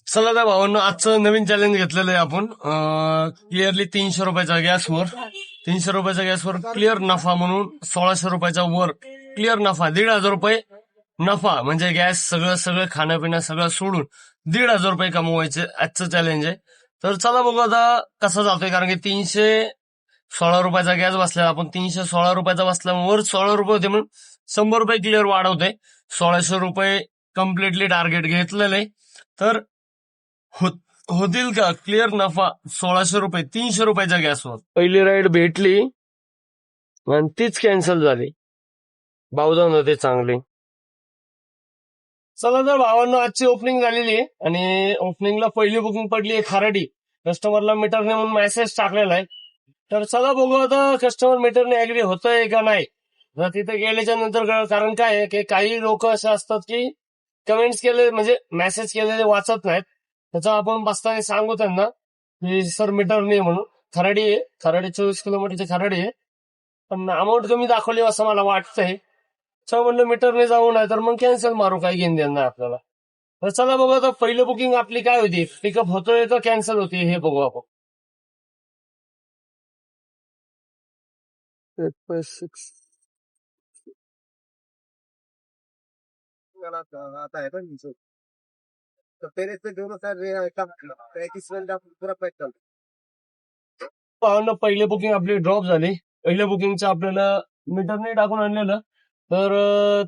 चला त्या भावांनो, आजचं नवीन चॅलेंज घेतलेलं आहे आपण. क्लिअरली 300 रुपयाच्या गॅसवर, 300 रुपयाच्या गॅसवर क्लिअर नफा म्हणून 1600 रुपयाच्या वर क्लिअर नफा, 1,500 रुपये नफा. म्हणजे गॅस सगळं सगळं खाणं पिणं सगळं सोडून 1,500 रुपये कमवायचे आजचं चॅलेंज आहे. तर चला बघू आता कसं जातोय, कारण की 316 रुपयाचा गॅस बसला, आपण 316 रुपयाचा बसल्यावर 16 रुपये होते म्हणून 100 रुपये क्लिअर वाढवते. 1600 रुपये कम्प्लिटली टार्गेट घेतलेलं आहे. तर होतील का क्लिअर नफा 1600 रुपये 300 रुपयाच्या गॅसवर? पहिली राईड भेटली आणि तीच कॅन्सल झाली. भाऊजान होते चांगले. चला तर भावांनो, आजची ओपनिंग झालेली आहे आणि ओपनिंगला पहिली बुकिंग पडली आहे खराडी. कस्टमरला मीटरने म्हणून मेसेज टाकलेला आहे. तर चला बघू आता कस्टमर मीटरने ऍग्री होतंय का नाही. तर तिथे गेल्याच्या नंतर कारण काय आहे की काही लोक असे असतात की कमेंट्स केले म्हणजे मेसेज केलेले वाचत नाहीत. त्याचा आपण बसताना सांगू त्यांना की सर मीटर नाही म्हणून. खराडी आहे, खराडी 24 किलोमीटरची खराडी आहे, पण अमाऊंट कमी दाखवली असं मला वाटतंय. म्हणलं मीटरने जाऊ, नाही तर मग कॅन्सल मारू, काही घेऊन देणार नाही आपल्याला. तर चला बघू आता पहिलं बुकिंग आपली काय होती, पिकअप होतोय का कॅन्सल होती हे बघू आपण. आता है ना नीचे तो तेरे से दोनों सर कम 35 मिनट पुरा पैक कर. पाहून पहिले बुकिंग आपली ड्रॉप झाली. पहिल्या बुकिंगचं आपल्याला मीटरने टाकून आणलेलं तर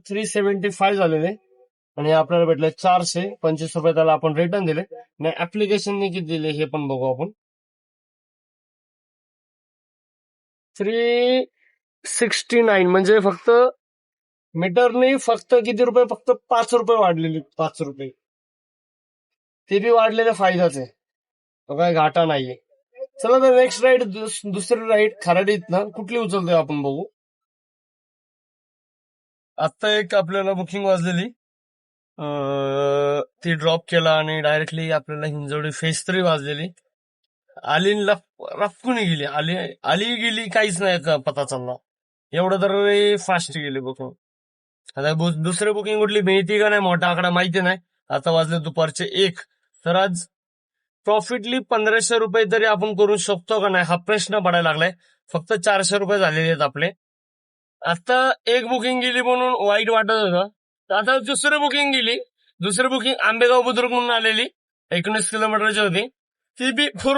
375 झालेले आणि आपल्याला भेटले 425 रुपये. त्याला आपण रिटर्न दिले आणि ऍप्लिकेशनने किती दिले हे पण बघू आपण. 369 म्हणजे फक्त मीटरने फक्त किती रुपये, फक्त 5 रुपये वाढलेले, 5 रुपये. ते बी वाढलेले फायदाच आहे, तो काय घाटा नाहीये. चला तर नेक्स्ट राईड, दुसरी राईड खराडीत ना कुठली उचलतोय आपण बघू. आता एक आपल्याला बुकिंग वाजलेली, ती ड्रॉप केला आणि डायरेक्टली आपल्याला हिंजवडी फेज 3 वाजलेली. आली रफकुनी गेली, आली आली गेली, काहीच नाही पता चालला. एवढं तर फास्ट गेली बुकिंग. आता दुसरी बुकिंग कुठली मिळती का नाही मोठा आकडा माहिती नाही. आता वाजले दुपारचे 1. तर आज प्रॉफिटली 1500 रुपये तरी आपण करू शकतो का नाही हा प्रश्न पडायला लागलाय. फक्त 400 रुपये झालेले आहेत आपले. आता एक बुकिंग गेली म्हणून वाईट वाटत होतं. आता दुसरी बुकिंग गेली, दुसरी बुकिंग आंबेगाव बुद्रुक म्हणून आलेली, 19 किलोमीटरची होती. ती बी फुर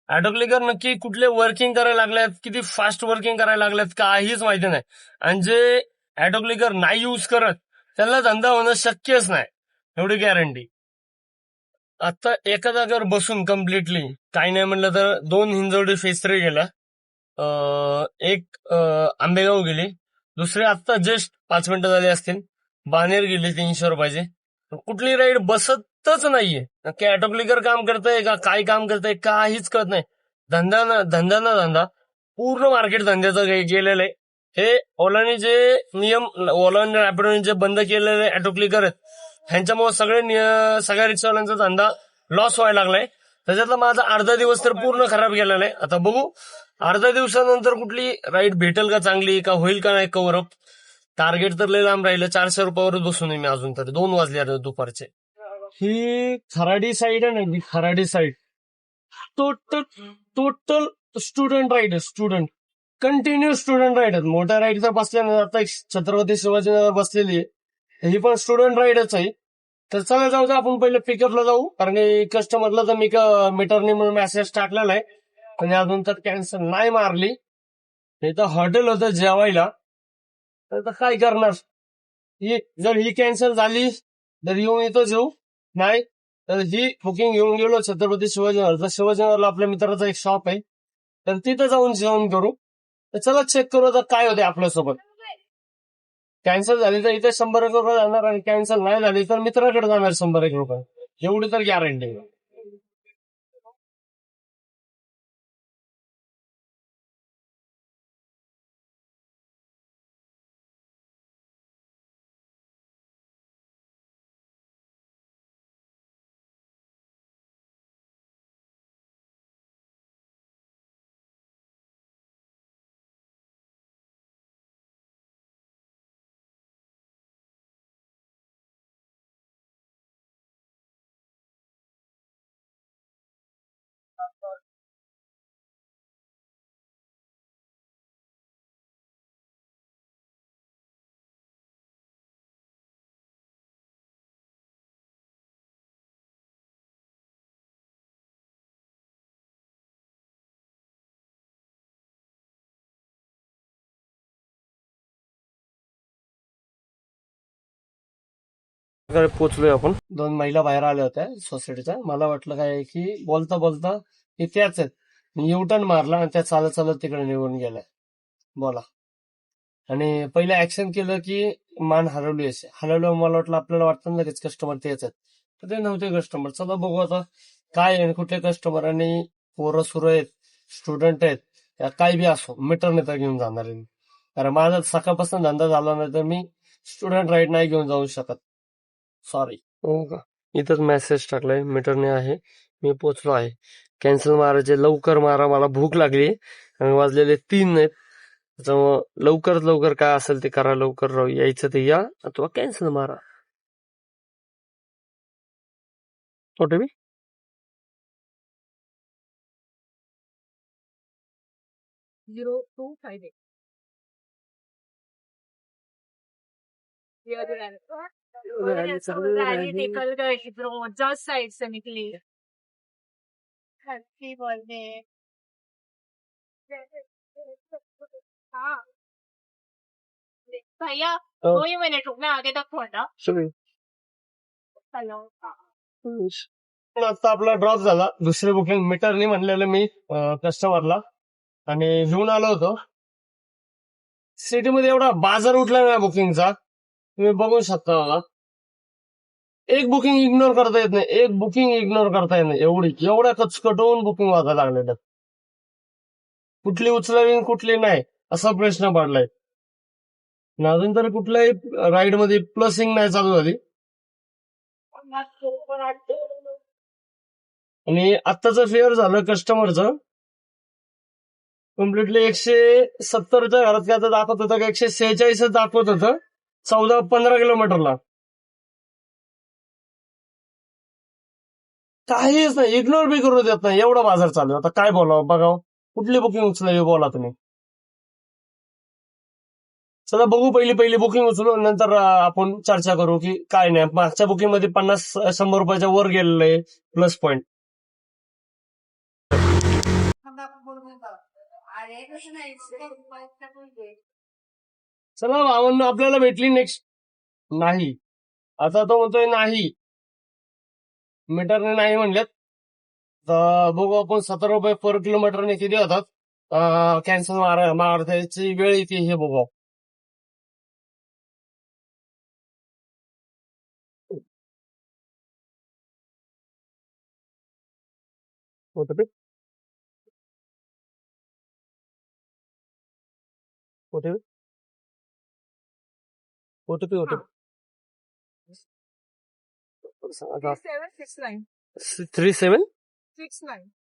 ऑटोक्लिकर नक्की कुठले वर्किंग करायला लागल्यात, किती फास्ट वर्किंग करायला लागल्यात काहीच माहिती नाही. आणि जे ऑटोक्लिकर नाही युज करत त्यांना धंदा होणं शक्यच नाही, एवढी गॅरंटी. आता एका जागेवर बसून कम्प्लिटली काही नाही म्हणलं तर 2 हिंजवडी फेज 3 गेला, एक आंबेगाव गेली, दुसरी आता जस्ट 5 मिनिटं झाली असतील बानेर गेली 300 रुपयाची. कुठली राईड बसतच नाहीये. नक्की ऑटोक्लिकर काम करतंय का काय काम करतंय काहीच कळत नाही. धंदा पूर्ण मार्केट धंद्याचं गेलेलं आहे. हे ओलाने जे नियम, ओलाने रॅपिडोने जे बंद केलेले ऑटोक्लिकर आहेत ह्यांच्यामुळे सगळ्या रिक्षावाल्यांचा धंदा लॉस व्हायला लागलाय. त्याच्यातला माझा अर्धा दिवस तर पूर्ण खराब गेलेला आहे. आता बघू अर्ध्या दिवसानंतर कुठली राईड भेटेल का चांगली, का होईल का नाही कव्हर अप. टार्गेट तर लय लांब राहिलं, 400 रुपयावरच बसून मी अजून तरी 2 वाजले आता दुपारचे. ही खराडी साईड आहे ना, Kharadi side total total student ride आहे, स्टुडंट कंटिन्यू स्टुडंट राईड आहेत. मोठ्या राईड तर बसल्या ना, आता एक छत्रपती शिवाजीनगर बसलेली आहे, ही पण स्टुडंट राईडच आहे. तर चला जाऊ दे, आपण पहिले पिकअपला जाऊ, कारण कस्टमरला तर मी मीटरने म्हणून मेसेज टाकलेला आहे आणि अजून तर कॅन्सल नाही मारली. हे तर हॉटेल होतं जेवायला, तर काय करणार. जर ही कॅन्सल झाली तर येऊन येतो जेऊ, नाही तर ही बुकिंग घेऊन गेलो छत्रपती शिवाजीनगर. शिवाजीनगरला आपल्या मित्राचा एक शॉप आहे, तर तिथं जाऊन जेवण करू. तर चला चेक करू आता काय होते आपल्यासोबत. कॅन्सल झाली तर इथे 100 रुपये जाणार आणि कॅन्सल नाही झाली तर मित्राकडे जाणार 100 रुपये, एवढी तर गॅरंटी. पोहोचलोय आपण. 2 महिला बाहेर आल्या होत्या सोसायटीच्या. मला वाटलं काय की बोलता बोलता की त्याच आहेत. मी युटर्न मारला आणि त्या चालत चालत तिकडे निघून गेल्या. बोला. आणि पहिलं ऍक्शन केलं की मान हलवली असे. हलवल्यावर मला वाटलं आपल्याला वाटतं ना लगेच कस्टमर तेच आहेत, तर ते नव्हते कस्टमर. चला बघू आता काय आहे, कुठले कस्टमर. आणि पोरं सुरं आहेत, स्टुडंट आहेत, या काय बी असो, मीटर नेता घेऊन जाणार आहे मी. कारण माझा सकाळपासून धंदा झाला नाही तर मी स्टुडंट राईड नाही घेऊन जाऊ शकत. सॉरी. हो का, इथंच मेसेज टाकलाय मीटरने आहे, मी पोचलो आहे. कॅन्सल मारायचे, लवकर मारा, मला भूक लागली आणि वाजलेले 3 आहेत. त्याच्यामुळं लवकरात लवकर काय असेल ते करा, लवकर राहू, यायचं ते या अथवा कॅन्सल मारा. OTP 0258. The other end. Rally निकल गई इधरों, जस्ट साइड से निकली. Happy birthday. हाँ भैया 2 ही मिनट रुकना, आगे तक पहुंचा. सगळी हेलो. आता आपला ड्रॉप झाला. दुसरे बुकिंग मीटरनी म्हणलेलं मी कस्टमरला आणि घेऊन आलो होतो. सिटीमध्ये एवढा बाजार उठला ना बुकिंगचा, तुम्ही बघू शकता. बघा, एक बुकिंग इग्नोर करता येत नाही, एक बुकिंग इग्नोर करता येत नाही. एवढ्या कचकटून बुकिंग वाजायला लागलेल्या, कुठली उचलावी कुठली नाही असा प्रश्न पडलाय. आणि अजून तरी कुठल्याही राईड मध्ये प्लसिंग नाही चालू झाली. आणि आत्ताचं फेअर झालं कस्टमरचं कम्प्लिटली 170च्या घरात काय तर दाखवत होतं का 146 दाखवत होतं 14-15 किलोमीटरला. काहीच नाही, इग्नोर बी करू देत नाही. एवढा बाजार चालू आहे. आता काय बोलावं, बघावं कुठली बुकिंग उचलावी, बोला तुम्ही. चला बघू, पहिली बुकिंग उचलू, नंतर आपण चर्चा करू की काय नाही. मागच्या बुकिंग मध्ये 50-100 रुपयाच्या वर गेलेलं आहे प्लस पॉइंट. चला भावांनो, आपल्याला भेटली नेक्स्ट नाही. आता तो म्हणतोय नाही, मीटरने नाही म्हणल्यात. तर बघू आपण 17 रुपये पर किलोमीटरने किती होतात. कॅन्सल मारायची वेळ येते हे बघू. OTP OTP OTP OTP 3769. 3769.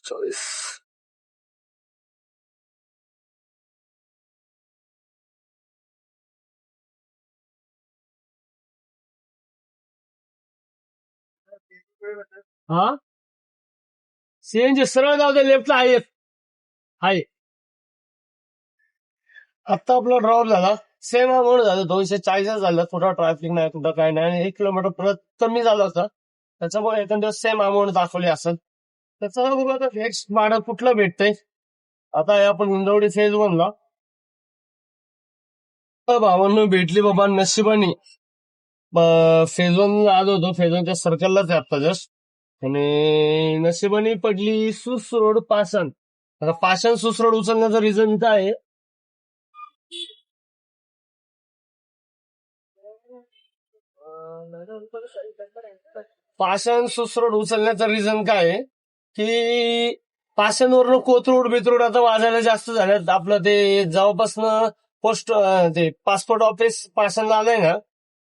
Choice. हा, सीएनजी सरळ जाऊ दे, लेफ्टला आहे. आता आपला ड्रॉप झाला, सेम अमाऊंट झालं, 240 झालं. कुठं ट्रॅफिक नाही, कुठं काय नाही, आणि 1 किलोमीटर परत कमी झालं होतं. त्याच्यामुळे एखाद्या सेम अमाऊंट दाखवली असेल. त्याचं बघू आता नेक्स्ट भाडं कुठलं भेटतंय. आता हे आपण हिंजवडी फेज 1ला भावांनो भेटली बाबा नशिबानी. फेज 1 आलो होतो, फेज 1च्या सर्कललाच आहे आता जस्ट. आणि नशिबानी पडली सुस रोड पाषाण. आता पाषाण सुस रोड उचलण्याचं रिझन काय आहे, पाषाण सुस रोड उचलण्याचं रिझन काय आहे की पाषाणवरनं कोथरूड बिथरूड आता वाजायला जास्त झाल्यात. आपलं ते जेव्हापासनं पोस्ट ते पासपोर्ट ऑफिस पाषाणला आलंय ना,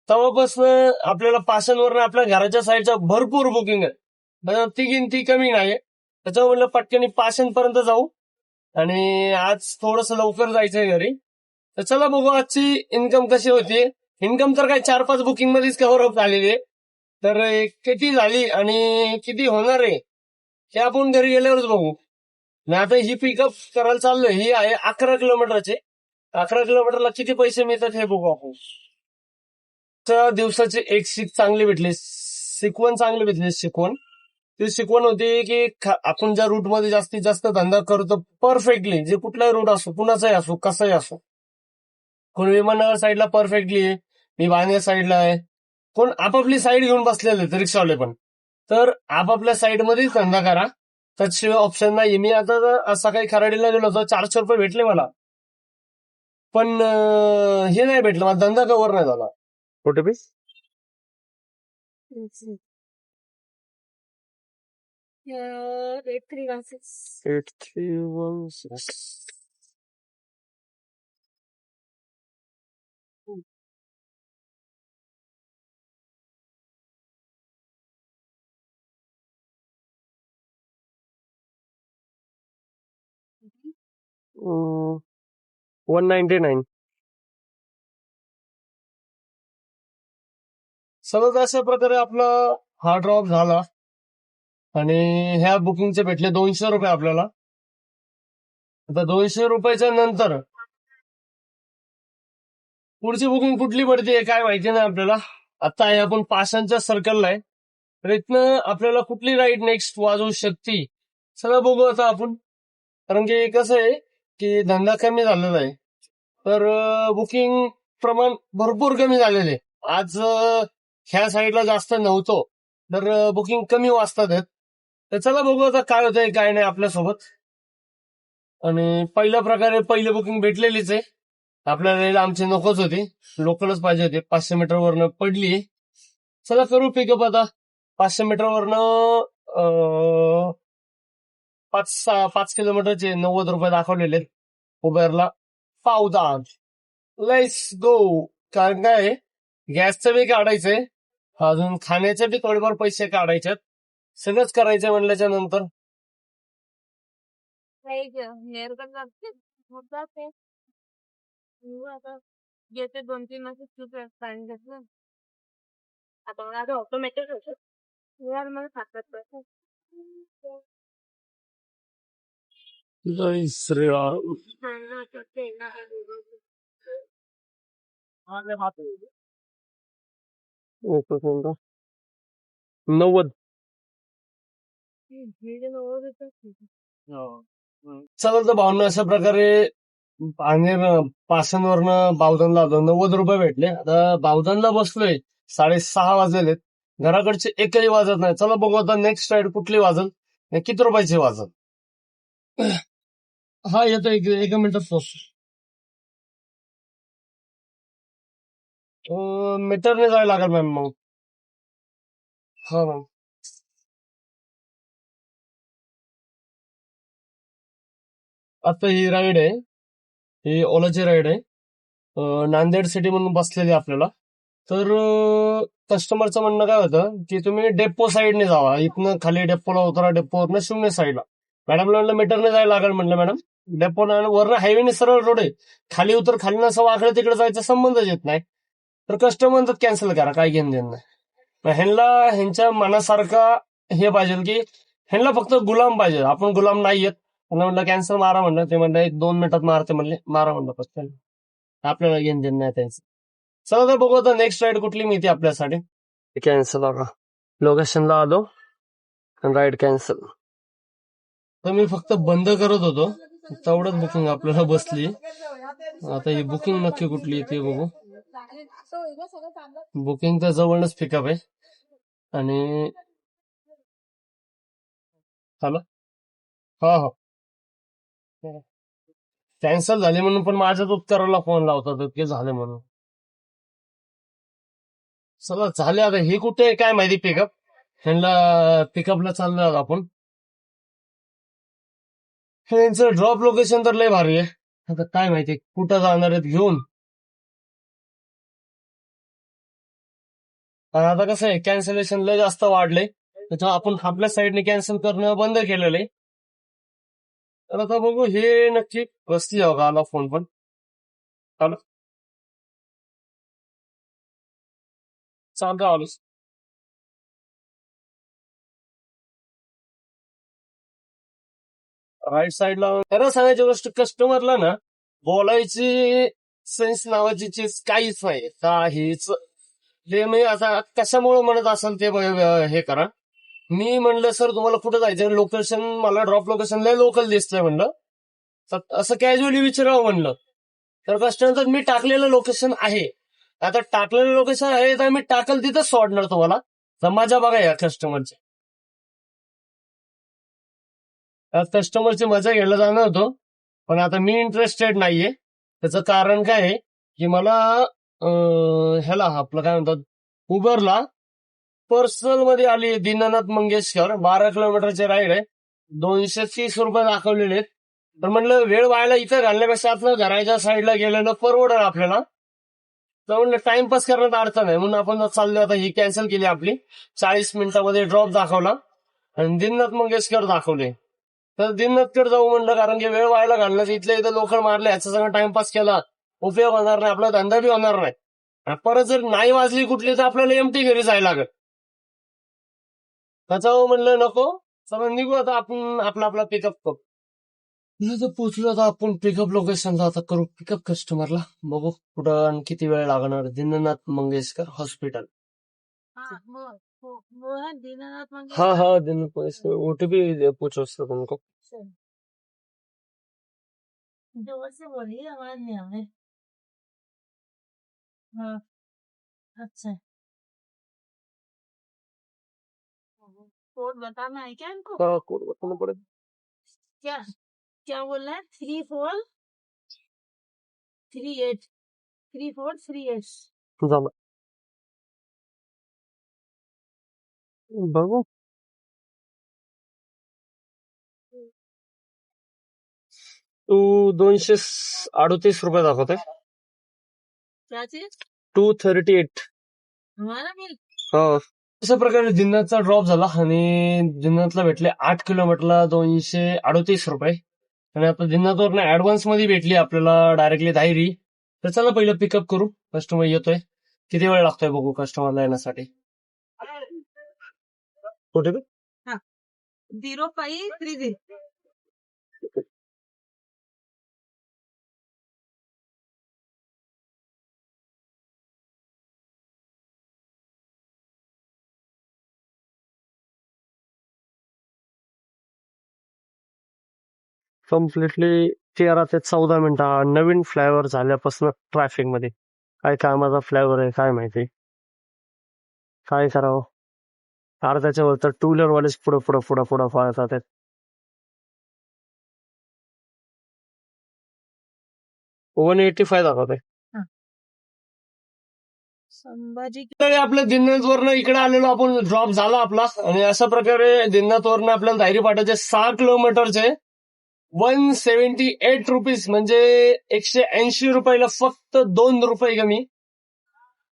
तेव्हापासनं आपल्याला पाषाणवरनं आपल्या घराच्या साईडच्या भरपूर बुकिंग आहे. ती गिनती कमी नाही. त्याच्यामुळे म्हणलं पटकन पाषाणपर्यंत जाऊ, आणि आज थोडस लवकर जायचंय घरी. तर चला बघू आजची इन्कम कशी होती. इन्कम तर काय 4-5 बुकिंग मध्येच कव्हर अप झालेली आहे. तर किती झाली आणि किती होणार आहे हे आपण घरी गेल्यावरच बघू. आणि आता ही पिकअप करायला चाललोय, ही आहे 11 किलोमीटरचे. 11 किलोमीटरला किती पैसे मिळतात हे बघू आपण. दिवसाची एक सीख चांगली भेटली, शिकवण चांगली भेटली. शिकवण ती शिकवण होती की आपण ज्या रूट मध्ये जास्तीत जास्त धंदा करतो परफेक्टली, जे कुठलाही रूट असो, कुणाचाही असो, कसाही असो. कोण विमाननगर साईडला परफेक्टली आहे, मी बांधण्या साईडला आहे, कोण आपापली साईड घेऊन बसलेले आहेत रिक्षावाले पण. तर आपापल्या साईडमध्येच धंदा करा, त्याशिवाय ऑप्शन नाही. मी आता सकाळी खराडीला गेलो होतो, 400 रुपये भेटले मला, पण हे नाही भेटलं, माझा धंदा कव्हर नाही झाला. कुठे बी 8316. 8316. Mhm. 199. सगळं अशा प्रकारे आपला हा ड्रॉप झाला आणि ह्या बुकिंगचे भेटले 200 रुपये आपल्याला. आता 200 रुपयाच्या नंतर पुढची बुकिंग कुठली पडते काय माहिती नाही आपल्याला. आता आहे आपण पाषाणच्या सर्कलला आहे, तर इथनं आपल्याला कुठली राईड नेक्स्ट वाजवू शकते सगळं बघू आता आपण. कारण की कसं आहे की धंदा कमी झालेला आहे, तर बुकिंग प्रमाण भरपूर कमी झालेले आहे. आज ह्या साईडला जास्त नव्हतो, तर बुकिंग कमी वाजतात आहेत. तर चला बघू आता काय होतंय काय नाही आपल्यासोबत. आणि पहिल्या प्रकारे पहिली बुकिंग भेटलेलीच आहे आपल्याला, आमची नकोच होती, लोकलच पाहिजे होते. 500 मीटर वरनं पडली. चला करू पिकअप आता. 500 मीटर वरनं 5 किलोमीटरचे 90 रुपये दाखवलेले उबेरला. पावदान लेट्स गो. कारण काय गॅसचं बी काढायचंय, अजून खाण्याचे बी थोडेफार पैसे काढायचे, सगळंच करायचं म्हणल्याच्या नंतर. हेअर कट लागते होतात ते. आता येते 2-3 मासे खूप पाणी घेतलं. आता मला ऑटोमॅटिक होतं. यार मला खातात जय श्रीराम. ओके 90. चला तर भावना अशा प्रकारे पाषाणवरनं बावधनला आलो. 90 रुपये भेटले. आता बावधनला बसलोय, 6:30 वाजलेत, घराकडचे एकही वाजत नाही. चला बघू आता नेक्स्ट राईड कुठली वाजल, किती रुपयाची वाजल. हा येतो, एक मिनिटात पोहोचतो. मीटरने जायला लागेल मॅम मग. हा मॅम. आता ही राईड आहे, ही ओलाची राईड आहे. नांदेड सिटी म्हणून बसलेली आपल्याला. तर कस्टमरचं म्हणणं काय होतं की तुम्ही डेपो साईडने जावा, इथनं खाली डेपोला उतरा, डेपोवरनं 0 साईडला. मॅडमला म्हणलं मीटरने जायला लागेल. म्हणलं मॅडम डेपोला वरनं हायवेने सरळ रोड आहे, खाली उतर, खाली नसं वाकडे तिकडे जायचा संबंधच येत नाही. तर कस्टमर कॅन्सल करा, काय घेऊन देणं नाही. ह्यांना ह्यांच्या मनासारखा हे पाहिजे की ह्यांना फक्त गुलाम पाहिजे, आपण गुलाम नाही येत. त्यांना म्हणलं कॅन्सल मारा, म्हणलं. ते म्हणलं 1-2 मिनिटात मारते, म्हणले मारा, म्हणलं फक्त. आपल्याला घेऊन देणं नाही त्यांचं. चला तर बघू आता नेक्स्ट राईड कुठली मिळते आपल्यासाठी. कॅन्सल बघा, लोकेशनला आलो, राईड कॅन्सल. तर मी फक्त बंद करत होतो, तेवढंच बुकिंग आपल्याला बसली. आता ही बुकिंग नक्की कुठली ते बघू. बुकिंग तर जवळच पिकअप आहे. आणि हॅलो, हा हा, कॅन्सल झाली म्हणून पण माझ्याच उत्तराला फोन लावतात की झाले म्हणून. चला झाले. आता हे कुठे आहे काय माहिती पिकअप, ह्यांना पिकअपला चाललो आपण. ह्यांचं ड्रॉप लोकेशन तर लय भारी आहे. आता काय माहिती कुठं जाणार आहेत घेऊन. आणि आता कसं आहे कॅन्सलेशन लय जास्त वाढलंय, त्याच्यामुळे आपण आपल्या साईडने कॅन्सल करणं बंद केलेलं आहे. तर आता बघू हे नक्की बसली का. आला फोन पण. हॅलो, चालतं आलोच. राईट साईडला खरं सांगायची गोष्ट, कस्टमरला ना बोलायची सेन्स नावाची चीज काहीच नाही, काहीच. ते मी आता कशामुळे म्हणत असेल ते हे करा. मी म्हणलं सर तुम्हाला कुठं जायचं लोकेशन, मला ड्रॉप लोकेशनला लोकल दिसतंय म्हणलं. असं कॅज्युअली विचारावं म्हणलं. तर कस्टमर मी टाकलेलं लोकेशन आहे. आता टाकलेलं लोकेशन आहे तर मी टाकल तिथंच सोडणार तुम्हाला. तर मजा बघा या कस्टमरची. कस्टमरची मजा घ्यायला जाणार होतो, पण आता मी इंटरेस्टेड नाहीये. त्याचं कारण काय आहे की मला ह्याला आपलं काय म्हणतात उबरला पर्सनल मध्ये आली दीनानाथ मंगेशकर 12 किलोमीटरचे राईड आहे. 230 रुपये दाखवलेले आहेत. तर म्हणलं वेळ व्हायला इथं घालण्यापेक्षा आपलं घराच्या साईडला गेलेलं परवडलं आपल्याला. तर म्हणलं टाइमपास करण्यात अर्थ नाही म्हणून आपण चाललो. आता ही कॅन्सल केली आपली. 40 मिनिटामध्ये ड्रॉप दाखवला आणि दीनानाथ मंगेशकर दाखवले. तर दीनानाथकडे जाऊ म्हणलं, कारण की वेळ व्हायला घालण्याचं इथल्या इथं लोकल मारले, ह्याचा सगळं टाइमपास केला उपयोग होणार नाही, आपला धंदा बी होणार नाही. आणि परत जर नाही वाजली कुठली तर आपल्याला एमटी घरी जायला लागत. त्याच्यावर म्हणलं नको, सगळं निघू आता आपण आपला पिकअप करू. तर पोचलो आता आपण पिकअप लोकेशनला. आता करू पिकअप कस्टमरला. बघू कुठं आणि किती वेळ लागणार. दीनानाथ मंगेशकर हॉस्पिटल. दीनानाथ हाँ हाँ दीनानाथ मंगेशकर ओटीपी पूछो सर उनको. जोर से बोलिए, आवाज नहीं आ रही. हाँ, अच्छा. कोड बताना है क्या इनको? हाँ कोड बताना पड़ेगा. क्या क्या बोल रहे हैं? 3438 3438. झालं बघू. 238 रुपये दाखवते. क्या चीज? 238. हमारा बिल. हा. अशा प्रकारे दिनाचा ड्रॉप झाला आणि दिनातला भेटले 8 किलोमीटरला 238 रुपये. आणि आता दिनातवरनं ऍडव्हान्स मध्ये भेटली आपल्याला डायरेक्टली धायरी. तर चला पहिलं पिकअप करू. कस्टमर येतोय, किती वेळ लागतोय बघू कस्टमरला येण्यासाठी. कुठे 0530. कम्प्लिटली 13 ते 14 मिनिटं. नवीन फ्लायओव्हर झाल्यापासून ट्रॅफिक मध्ये काय कामाचा फ्लायओव्हर आहे काय माहिती. काय करावं. अर्ध्याच्या वर तर टू व्हीलर वालेच पुढं पुढं पुढं पुढं पळतात आहेत. $185 दाखवतंय. संभाजी आपल्या दिनातवरनं इकडे आलेलो आपण. ड्रॉप झाला आपला आणि अशा प्रकारे दिनातवरनं आपल्याला धायरी पाठायचे 6 किलोमीटरचे 178 रुपीज म्हणजे 180 रुपयाला फक्त 2 रुपये कमी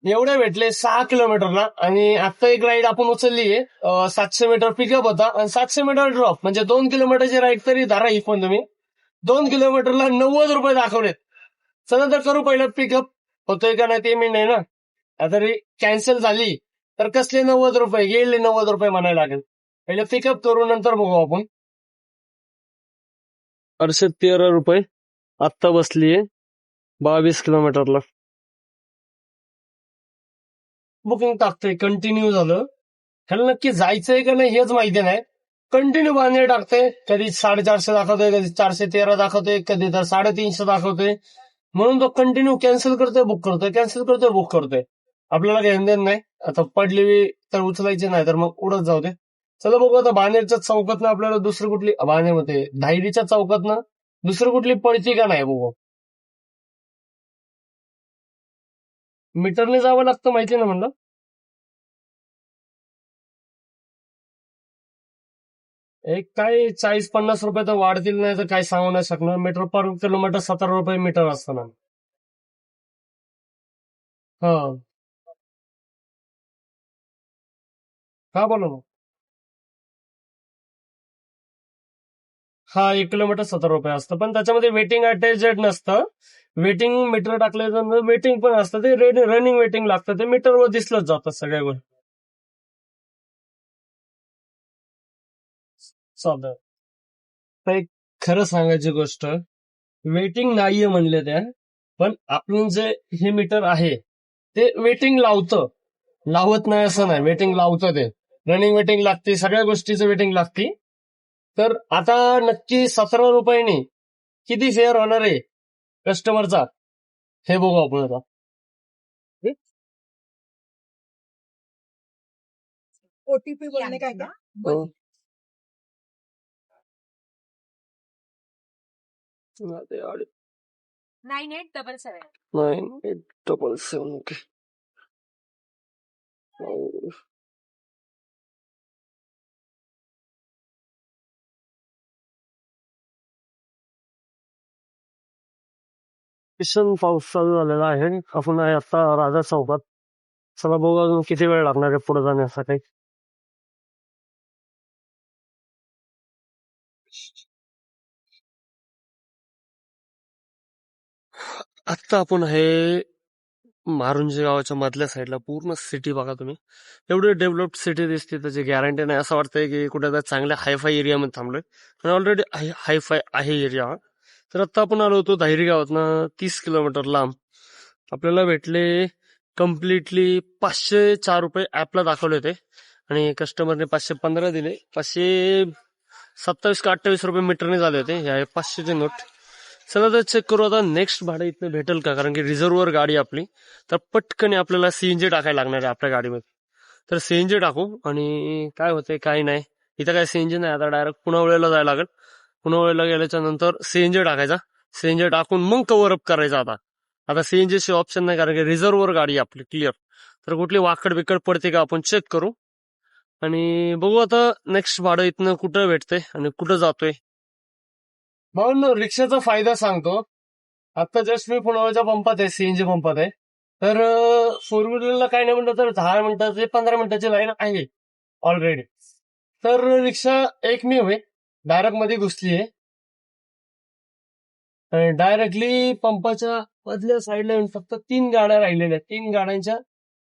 एवढे भेटले 6 किलोमीटरला. आणि आता एक राईड आपण उचलली आहे 700 मीटर पिकअप होता आणि 700 मीटर ड्रॉप म्हणजे 2 किलोमीटरची राईड तरी धरा ही पण तुम्ही. 2 किलोमीटरला 90 रुपये दाखवलेत. चला तर करू पहिलं पिकअप. होतोय का नाही ते मी नाही ना. आता कॅन्सल झाली तर कसले 90 रुपये गेले 90 रुपये म्हणायला लागेल. पहिलं पिकअप करू नंतर बघू आपण. 13 रुपये आत्ता बसलीये 22 किलोमीटरला. बुकिंग टाकतोय कंटिन्यू झालं. ह्याला नक्की जायचंय का नाही हेच माहिती नाही. कंटिन्यू बांधणे टाकते. कधी 450 दाखवतोय, कधी 413 दाखवतोय, कधी तर 350 दाखवतोय. म्हणून तो कंटिन्यू कॅन्सल करतोय बुक करतोय, कॅन्सल करतोय बुक करतोय. आपल्याला घेऊन देण नाही. आता पडली तर उचलायची नाही तर मग उडत जाऊ दे. चला बघू आता बाणेरच्या चौकातनं आपल्याला दुसरी कुठली बाणेमध्ये धायरीच्या चौकातनं दुसरी कुठली पळती का नाही बघू. मीटरने जावं लागतं माहिती ना म्हणलं. एक काय 40-50 रुपये तर वाढतील नाही तर काही सांगू नाही शकणार. मीटर पर किलोमीटर 17 रुपये मीटर असतं ना. हा हा बोला ना. हा 1 किलोमीटर 17 रुपये असतं पण त्याच्यामध्ये वेटिंग अटॅचड नसतं. वेटिंग मीटर टाकल्यानंतर वेटिंग पण असतं. ते रनिंग वेटिंग लागतं. ते मीटरवर दिसलंच जातं सगळ्या गोष्टी. साधं तर एक खरं सांगायची गोष्ट वेटिंग नाहीये म्हणले त्या. पण आपण जे हे मीटर आहे ते वेटिंग लावतं. लावत नाही असं नाही, वेटिंग लावतं ते. रनिंग वेटिंग लागते, सगळ्या गोष्टीचं वेटिंग लागते. तर आता नक्की 17 रुपयाने किती फेअर होणार आहे कस्टमरचा हे बघू आपण आता. ओटीपी बोलने का क्या? हो. 9877. 9877. ओके. किसन पाऊस चालू झालेला आहे. आपण आहे आता राजा चौकात. चला बघू अजून किती वेळ लागणार आहे पुढे जाण्यासाठी. आत्ता आपण आहे मारुंजी गावाच्या मधल्या साईडला. पूर्ण सिटी बघा तुम्ही, एवढी डेव्हलप्ड सिटी दिसते त्याची गॅरंटी नाही. असं वाटतंय की कुठे चांगल्या हायफाय एरियामध्ये थांबलोय, आणि ऑलरेडी हायफाय आहे एरिया. तर आता आपण आलो होतो धायरी गावातनं 30 किलोमीटर लांब. आपल्याला भेटले कम्प्लिटली 504 रुपये ऍपला दाखवले होते, आणि कस्टमरने 515 दिले. 527 का 28 रुपये मीटरने झाले होते. हे आहे 500चे नोट. चला तर चेक करू आता नेक्स्ट भाडं इथं भेटेल का, कारण की रिझर्ववर गाडी आपली. तर पटकन आपल्याला सीएनजी टाकायला लागणार आहे आपल्या गाडीमध्ये. तर सीएनजी टाकू, आणि काय होते काय नाही. इथं काय सीएनजी नाही, आता डायरेक्ट पुनावळ्याला जायला लागेल. पुनावळ्याला गेल्याच्या नंतर सीएनजी टाकायचा. सीएनजी टाकून मग कव्हर अप करायचा. आता सीएनजी चे ऑप्शन नाही, कारण की रिझर्ववर गाडी आपली क्लिअर. तर कुठली वाकड बिकड पडते का आपण चेक करू, आणि बघू आता नेक्स्ट भाडं इथनं कुठं भेटतंय आणि कुठं जातोय. भाऊ रिक्षाचा फायदा सांगतो. आता जस्ट मी पुण्याच्या पंपात आहे, सीएनजी पंपात आहे. तर 4 व्हीलरला काय नाही म्हणलं तर 10 मिनिटाची 15 मिनिटाची लाईन आहे ऑलरेडी. तर रिक्षा एकमेव आहे, डायरेक्ट मध्ये घुसली आहे. डायरेक्टली पंपाच्या मधल्या साईडला येऊन फक्त 3 गाड्या राहिलेल्या आहेत. 3 गाड्यांच्या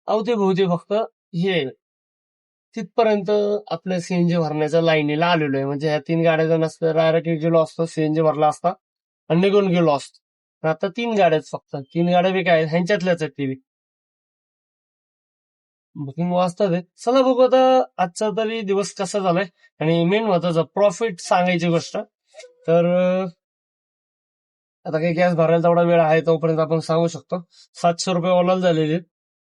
अवतीभोवती फक्त हे तिथपर्यंत आपल्या सीएनजी भरण्याच्या लाईनीला आलेलो आहे. म्हणजे ह्या 3 गाड्या जर नसतं डायरेक्ट गेलो असतो, सीएनजी भरला असता आणि निघून गेलो असतो. पण आता 3 गाड्या आहेत फक्त. 3 गाड्या बी काय ह्यांच्यातल्याच आहेत. ती बुकिंग वाजतात आहेत. चला बघू आता आजचा तरी दिवस कसा झालाय, आणि मेन महत्वाचं प्रॉफिट सांगायची गोष्ट. तर आता काही गॅस भरायला तेवढा वेळ आहे, तोपर्यंत आपण सांगू शकतो. 700 रुपये ओलाल झालेले आहेत.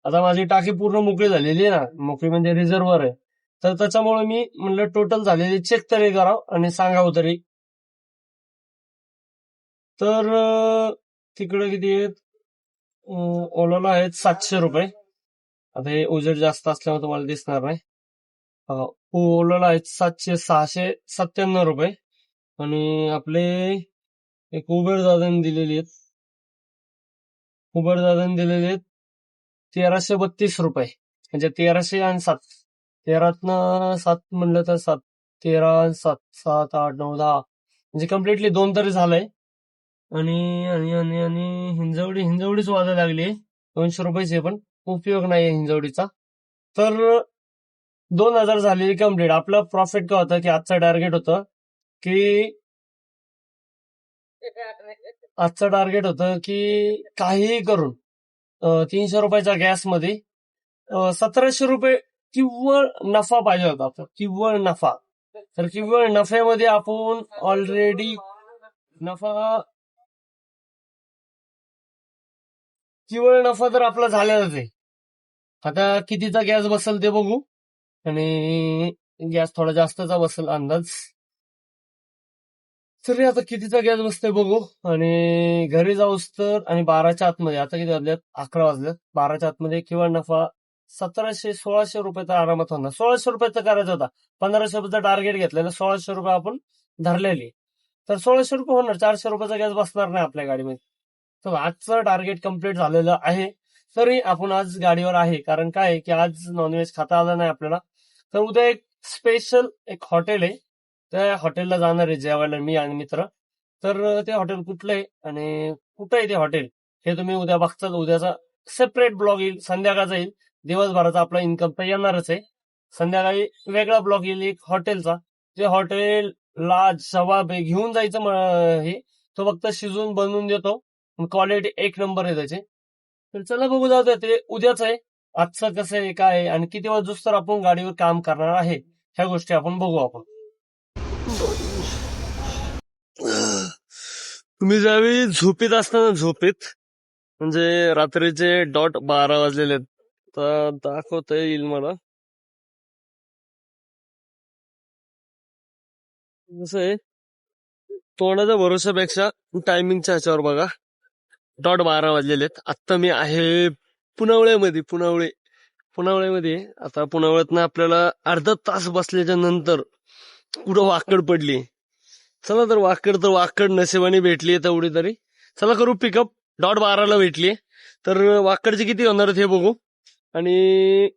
आता माझी टाकी पूर्ण मोकळी झालेली आहे ना, मोकळी म्हणजे रिझर्व्हर आहे. तर त्याच्यामुळे मी म्हणलं टोटल झालेली चेक तरी करावं आणि सांगावं तरी. तर तिकडे किती आहेत, ओलाला आहेत 700 रुपये. आता हे उजेड जास्त असल्यामुळे तुम्हाला दिसणार नाही. ओलाला आहेत 697 रुपये. आणि आपले एक उबेर दादाने दिलेली आहेत, 1332 रुपये. म्हणजे 1300 आणि 7, 13तनं 7 म्हणलं तर 7, 13, 7, 7, 8, 9, 10, म्हणजे कम्प्लिटली 2 तरी झालंय. आणि आणि आणि आणि हिंजवडीच वाजायला लागली. 200 रुपयाचे, पण उपयोग नाहीये हिंजवडीचा. तर 2000 झालेली कम्प्लीट. आपलं प्रॉफिट काय होतं की आजचं टार्गेट होतं की काहीही करून 300 रुपयाच्या गॅसमध्ये 1700 रुपये किंवा नफा पाहिजे होता आपला, किंवा नफा. तर किंवा नफ्यामध्ये आपण ऑलरेडी नफा तर आपला झालेलाच आहे. आता कितीचा गॅस बसेल ते बघू, आणि गॅस थोडा जास्तचा बसेल अंदाज. तरी आता कितीचा गॅस बसतोय बघू, आणि घरी जाऊस तर, आणि 12च्या आतमध्ये, आता किती वाजल्यात 11 वाजल्यात, 12च्या आतमध्ये किंवा नफा 1700-1600 रुपये तर आरामात होणार. 1600 रुपयाचा करायचा होता, 1500 रुपयाचा टार्गेट घेतलेला, 1600 रुपये आपण धरलेले. तर 1600 रुपये होणार, 400 रुपयाचा गॅस बसणार नाही आपल्या गाडीमध्ये. तर आजचं टार्गेट कम्प्लीट झालेलं आहे. तरी आपण आज गाडीवर आहे, कारण काय आहे की आज नॉनव्हेज खाता आलं नाही आपल्याला. तर उद्या एक स्पेशल एक हॉटेल आहे, त्या हॉटेलला जाणार आहे जेवायला मी आणि मित्र. तर ते हॉटेल कुठलं आहे आणि कुठं आहे ते हॉटेल हे तुम्ही उद्या बघताल. उद्याचा सेपरेट ब्लॉग येईल, संध्याकाळचा येईल. दिवसभराचा आपला इन्कम तर येणारच आहे, संध्याकाळी वेगळा ब्लॉग येईल एक हॉटेलचा. जे हॉटेलला जवाब घेऊन जायचं हे तो फक्त शिजवून बनवून देतो, क्वालिटी एक नंबर आहे त्याची. तर चला बघू, जाऊ ते उद्याच आहे. आजचं कसं आहे काय आहे आणि किती वाजूस्तर आपण गाडीवर काम करणार आहे ह्या गोष्टी आपण बघू आपण. तुम्ही ज्यावेळी झोपेत असताना झोपेत म्हणजे रात्रीचे .12 वाजलेले आहेत तर दाखवता येईल मला. कसं आहे तोंडाच्या भरोशापेक्षा टायमिंगच्या ह्याच्यावर बघा. .12 वाजलेले आहेत. आत्ता मी आहे पुनावळ्यामध्ये. पुनावळ्यामध्ये आता पुनावळ्यातनं आपल्याला अर्धा तास बसल्याच्या नंतर कुठं वाकड पडली. चला तर वाकड नशिबाने भेटली तेवढी तरी. चला करू पिकअप. .12ला भेटली तर वाकडचे किती होणार हे बघू. आणि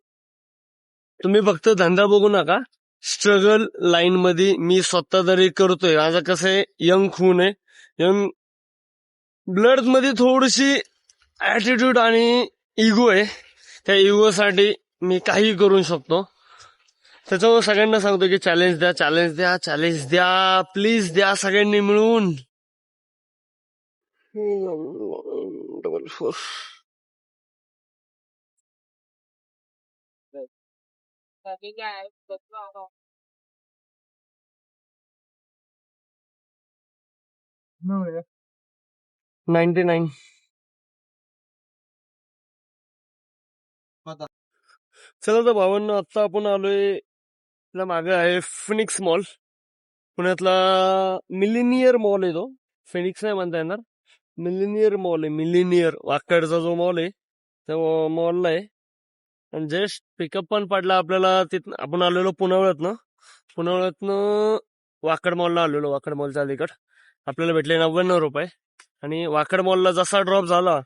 तुम्ही फक्त धंदा बघू नका, स्ट्रगल लाईन मध्ये मी स्वतः तरी करतोय. माझं कसं आहे यंग खून आहे, यंग ब्लड मध्ये थोडीशी ऍटिट्यूड आणि इगो आहे. त्या इगोसाठी मी काही करू शकतो. त्याच्यावर सगळ्यांना सांगतो की चॅलेंज द्या प्लीज द्या सगळ्यांनी मिळून. बाकी काय आहे? बघतो आता. 99. चला तर भावांनो, आता आपण आलोय मागे आहे फिनिक्स मॉल. पुण्यातला मिलिनियर मॉल आहे तो. फिनिक्स नाही म्हणता येणार, मिलिनियर मॉल आहे. मिलिनियर वाकडचा जो मॉल आहे त्या मॉलला आहे. आणि जस्ट पिकअप पण पडला आपल्याला. तिथं आपण आलेलो पुण्यावळ्यातनं वाकड मॉलला आलेलो. वाकड मॉलच्या अलीकड आपल्याला भेटले 99 रुपये. आणि वाकड मॉलला जसा ड्रॉप झाला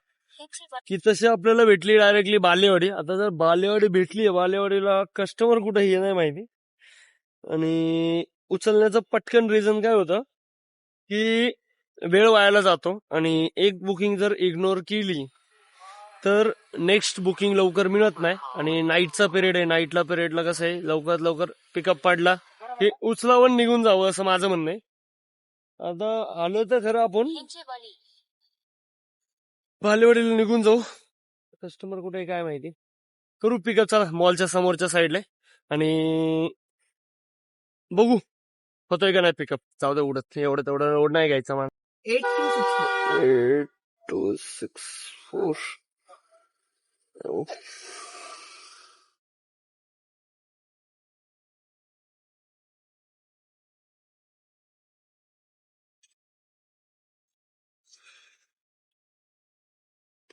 की तशी आपल्याला भेटली डायरेक्टली बालेवाडी. आता जर बालेवाडी भेटली, बालेवाडीला कस्टमर कुठे हे नाही माहिती. आणि उचलण्याचं पटकन रिझन काय होतं की वेळ वायाला जातो आणि एक बुकिंग जर इग्नोर केली तर नेक्स्ट बुकिंग लवकर मिळत नाही. आणि नाईटचा पिरियड आहे. नाईटला पिरियडला कसं आहे लवकरात लवकर पिकअप पाडला की उचलावून निघून जावं असं माझं म्हणणं आहे. आता आलो तर खरं आपण बालेवाडीला निघून जाऊ. कस्टमर कुठे आहे काय माहिती. करू पिकअप. चला मॉलच्या समोरच्या साईडला आणि बघू होतोय का नाही पिकअप. जाऊ दे उडत एवढं तेवढं रोड नाही घ्यायचा मला. 8264.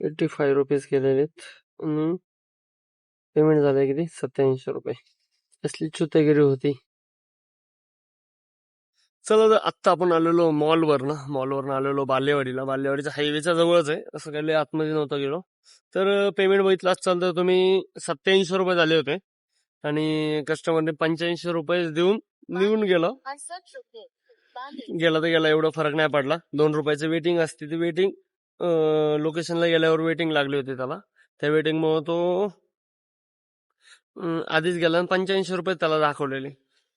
₹85 केलेले आणि पेमेंट झालंय किती 87 रुपये. असली चुतेगिरी होती. चला तर आत्ता आपण आलेलो मॉलवरनं आलेलो बालेवाडीला. बालेवाडीच्या हायवेच्या जवळच आहे, असं काही आतमध्ये नव्हतं गेलो. तर पेमेंट बघितलं असाल तर तुम्ही 87 रुपये झाले होते आणि कस्टमरने 85 रुपये देऊन निघून गेला. तर गेला, एवढा फरक नाही पडला. 2 रुपयाची वेटिंग असते, ती वेटिंग लोकेशनला गेल्यावर वेटिंग लागली होती त्याला. त्या वेटिंगमुळे तो आधीच गेला आणि 85 रुपये त्याला दाखवलेले.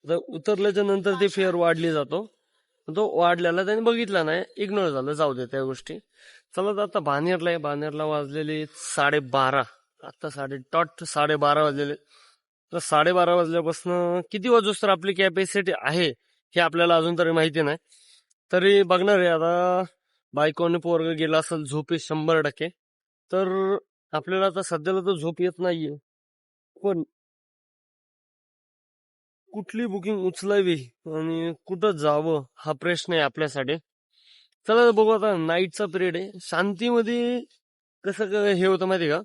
तर उतरल्याच्या नंतर ती फेअर वाढली जातो. तो वाढलेला त्याने बघितला नाही, इग्नोर झालं, जाऊ दे त्या गोष्टी. चला तर आता बानेरला वाजलेले 12:30. आता 12:30 वाजलेले. तर 12:30 वाजल्यापासून किती वाजूस तर आपली कॅपॅसिटी आहे हे आपल्याला अजून तरी माहिती नाही. तरी बघणार आहे आता. बायकोने पोरग गेला असेल झोपे 100%. तर आपल्याला आता सध्याला तर झोप येत नाहीये, पण कुठली बुकिंग उचलावी आणि कुठं जावं हा प्रश्न आहे आपल्यासाठी. चला बघू. आता नाईटचा पिरियड आहे. शांतीमध्ये कसं हे होतं माहिती का,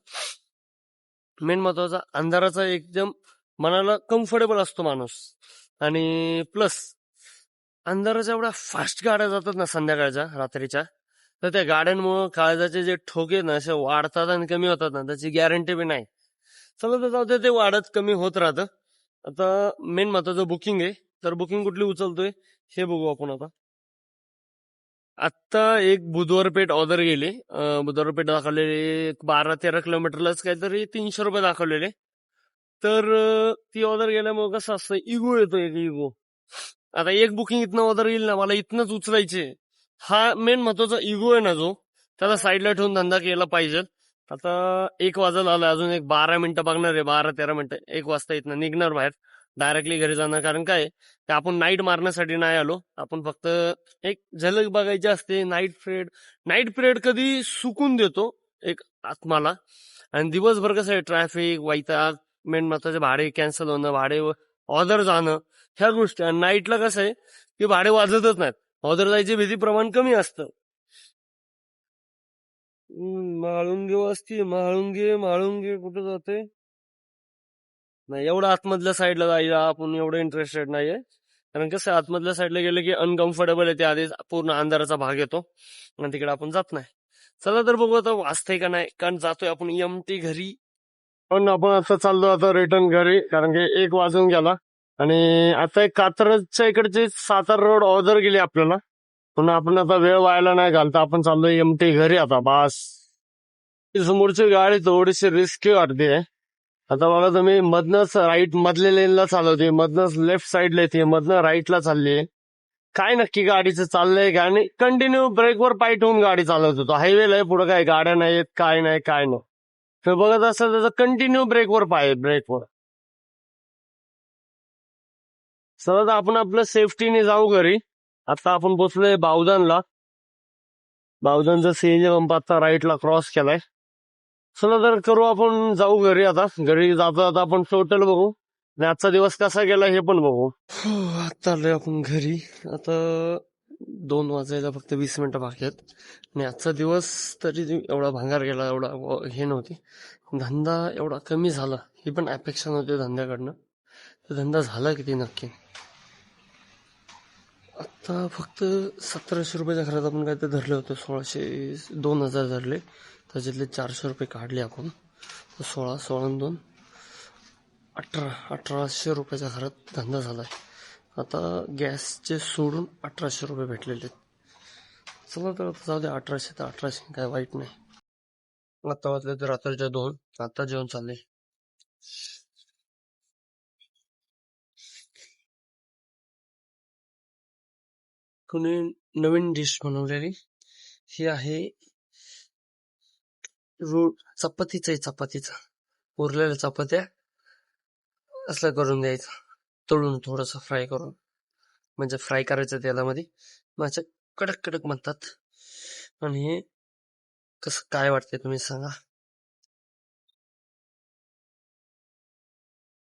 मेन महत्वाचा अंधाराचा एकदम मनाला कम्फर्टेबल असतो माणूस. आणि प्लस अंधाराच्या एवढ्या फास्ट गाड्या जातात ना संध्याकाळच्या रात्रीच्या, तर त्या गाड्यांमुळं काळजाचे जे ठोके ना असे वाढतात आणि कमी होतात ना, त्याची गॅरंटी बी नाही. चला तर जाऊ दे, ते वाढत कमी होत राहतं. आता मेन महत्वाचं बुकिंग आहे, तर बुकिंग कुठली उचलतोय हे बघू आपण आता. आत्ता एक बुधवार पेठ ऑर्डर गेली. बुधवार पेठ दाखवलेली 12-13 किलोमीटरलाच काहीतरी 300 रुपये दाखवलेले. तर ती ऑर्डर गेल्यामुळे कसं असतं, इगो येतो एक इगो. आता एक बुकिंग इथनं ऑर्डर येईल ना, मला इथनंच उचलायचे, हा मेन महत्वाचा इगो आहे ना जो, त्याला साईडला ठेवून धंदा केला पाहिजे. आता 1 वाजायला आलं, अजून एक 12 मिनिटं बघणार आहे, 12-13 मिनिटं. 1 वाजता इथनं निघणार बाहेर, डायरेक्टली घरी जाणार. कारण काय आहे, की आपण नाईट मारण्यासाठी नाही आलो, आपण फक्त एक झलक बघायची असते. नाईट पिरियड कधी सुकून देतो एक आत्माला. आणि दिवसभर कसं आहे, ट्रॅफिक, वैताग, मेन महत्वाचे भाडे कॅन्सल होणं, भाडे ऑर्डर जाणं, ह्या गोष्टी. आणि नाईटला कसं आहे की भाडे वाजतच नाहीत, ऑर्डर जायचे भीती प्रमाण कमी असतं. म्हाळुंगे वस्ती, म्हाळुंगे कुठं जाते? नाही, एवढं आतमधल्या साईडला जायला आपण एवढं इंटरेस्टेड नाहीये. कारण कसं आतमधल्या साईडला गेलं की अनकम्फर्टेबल आहे, ते आधीच पूर्ण अंधाराचा भाग येतो आणि तिकडे आपण जात नाही. चला तर बघू आता वाचतंय का नाही, कारण जातोय आपण एमटी घरी. पण आपण आता चाललो आता रिटर्न घरी, कारण की 1 वाजून गेला. आणि आता एक कात्रजच्या इकडचे सातारा रोड ऑर्डर गेली आपल्याला. पुन्हा आपण आता वेळ व्हायला नाही घालता, आपण चाललोय एमटी घरी आता बास. समोरची गाडी थोडीशी रिस्की वाटते. आता बघा तुम्ही, मधनच राईट मधल्या लेनला चालवते, मधनच लेफ्ट साईडला येते, मधनं राईटला चालली. काय नक्की गाडीचं चाललंय का? आणि कंटिन्यू ब्रेकवर पाय ठेवून गाडी चालवत होतो. हायवेला आहे, पुढे काय गाड्या नाहीत, काय नाही. तर बघत असेल त्याचं कंटिन्यू ब्रेकवर पाय, ब्रेकवर. सहज आपण आपलं सेफ्टीने जाऊ घरी. आता आपण पोचलोय बावधनला. बावधनचा सीएनजी पंप आता राईटला क्रॉस केलाय. चला तर करू, आपण जाऊ घरी. आता घरी जाता आता आपण टोटल बघू आणि आजचा दिवस कसा गेला हे पण बघू. आता आलोय आपण घरी. आता 2 वाजायला फक्त 20 मिनिटं बाकी आहेत. आणि आजचा दिवस तरी एवढा भांगार गेला, एवढा हे नव्हती. धंदा एवढा कमी झाला ही पण अपेक्षा नव्हती धंद्याकडनं. तर धंदा झाला किती नक्की? आता फक्त 1700 रुपयाच्या घरात आपण काय ते धरले होते, 2000 धरले, त्याच्यातले 400 रुपये काढले आपण. 16 आणि 2 1800 रुपयाच्या घरात धंदा झालाय. आता गॅसचे सोडून 1800 रुपये भेटलेले. चला तर आता जाऊ दे, 1800 तर 1800, काय वाईट नाही. आता वाजले तर रात्रीच्या 2. आता जेवण चालले. कुणी नवीन डिश बनवलेली, ही आहे चपातीचा उरलेल्या चपात्या असं करून द्यायचं, तळून थोडस फ्राय करून, म्हणजे फ्राय करायचं तेलामध्ये, माझ्या कडक कडक म्हणतात. आणि हे कसं काय वाटतंय तुम्ही सांगा.